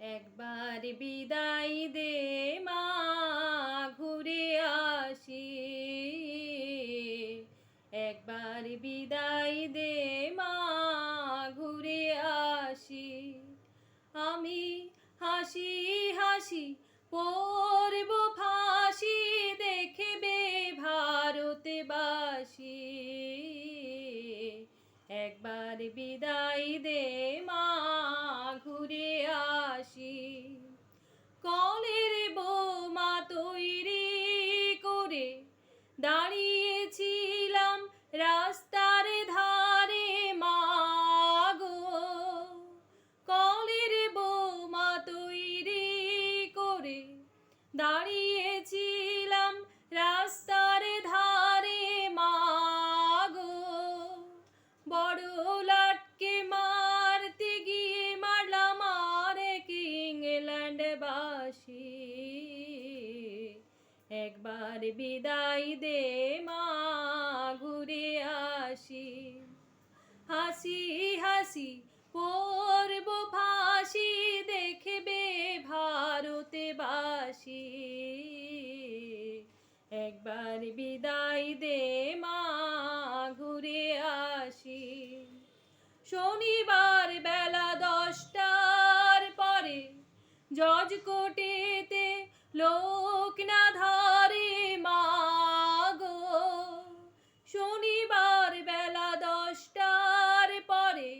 একবার বিদায় দে মা, ঘুরে আসি। একবার বিদায় দে মা, ঘুরে আসি। আমি হাসি হাসি পড়ব ফাঁসি, দেখবে ভারতবাসী। একবার বিদায় দে মা, ঘুরে আসি। কলের বোমা তৈরি করে দাঁড়িয়েছিলাম রাস্তার ধারে মা গো। কলের বোমা তৈরি করে দাঁড়িয়েছিলাম রাস্তার ধারে মা গো। বড় লাটকে মারতে গিয়ে মারলাম আরেক ইংল্যান্ডবাসী। একবার বিদায় দে মা, ঘুরে আসি। হাসি হাসি পড়ব ফাঁসি, দেখবে ভারতবাসী। একবার বিদায় দে মা, ঘুরে আসি। শনিবার বেলা 10টার পরে জজ কোর্টেতে লোক না ধরে মা গো। শনিবার বেলা 10টার পরে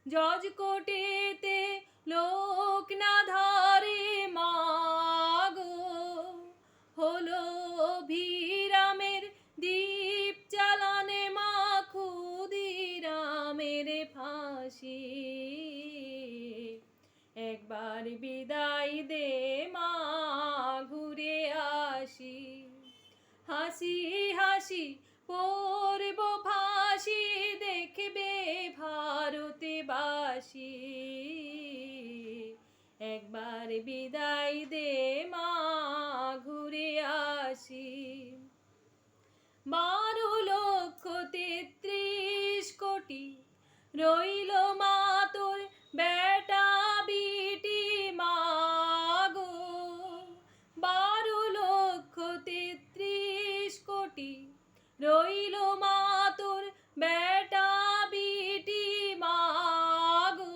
জজ কোর্টেতে লোক না ধরে মা গো। হলো অভিরামের দ্বীপ চালানে মা, ক্ষুদিরামের ফাঁসি। একবার বিদায় দে মা, ঘুরে আসি। হাসি হাসি পড়ব ফাঁসি, দেখবে ভারতবাসী। একবার বিদায় দে মা, ঘুরে আসি। 12,33,000,000 রইল মা তোর বেটা বিটি মা গো। 12,33,000,000 রইল মা তোর বেটা বিটি মা গো।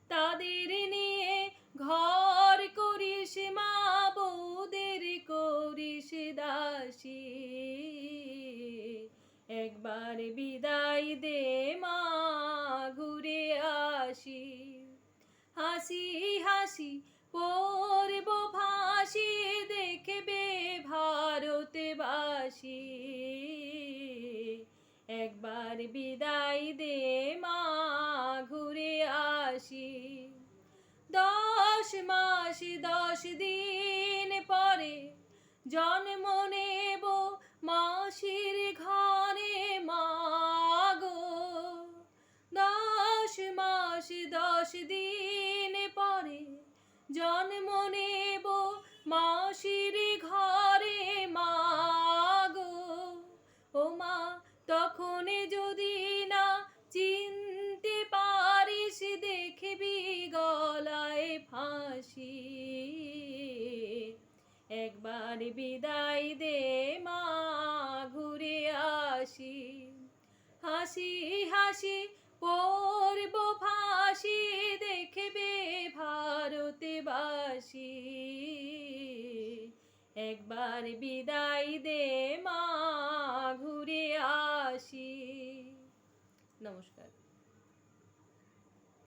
তাদের নিয়ে ঘর করিস মা, বউদের করিস দাসী। একবার বিদায় দে মা, ঘুরে আসি। হাসি হাসি পড়ব ফাঁসি, দেখবে ভারতবাসী। একবার বিদায় দে মা, ঘুরে আসি। 10 মাস 10 দিন পরে জন্ম নেব মাসির ঘরে মা গো। 10 মাস 10 দিন পরে জন্ম নেব মাসির ঘরে মা গো। ও মা, তখন যদি না চিনতে পারিস, দেখবি গলায় ফাঁসি। একবার বিদায় দে মা, ঘুরে আসি। হাসি হাসি পড়ব ফাঁসি, দেখবে ভারতবাসী। একবার বিদায় দে মা, ঘুরে আসি। নমস্কার।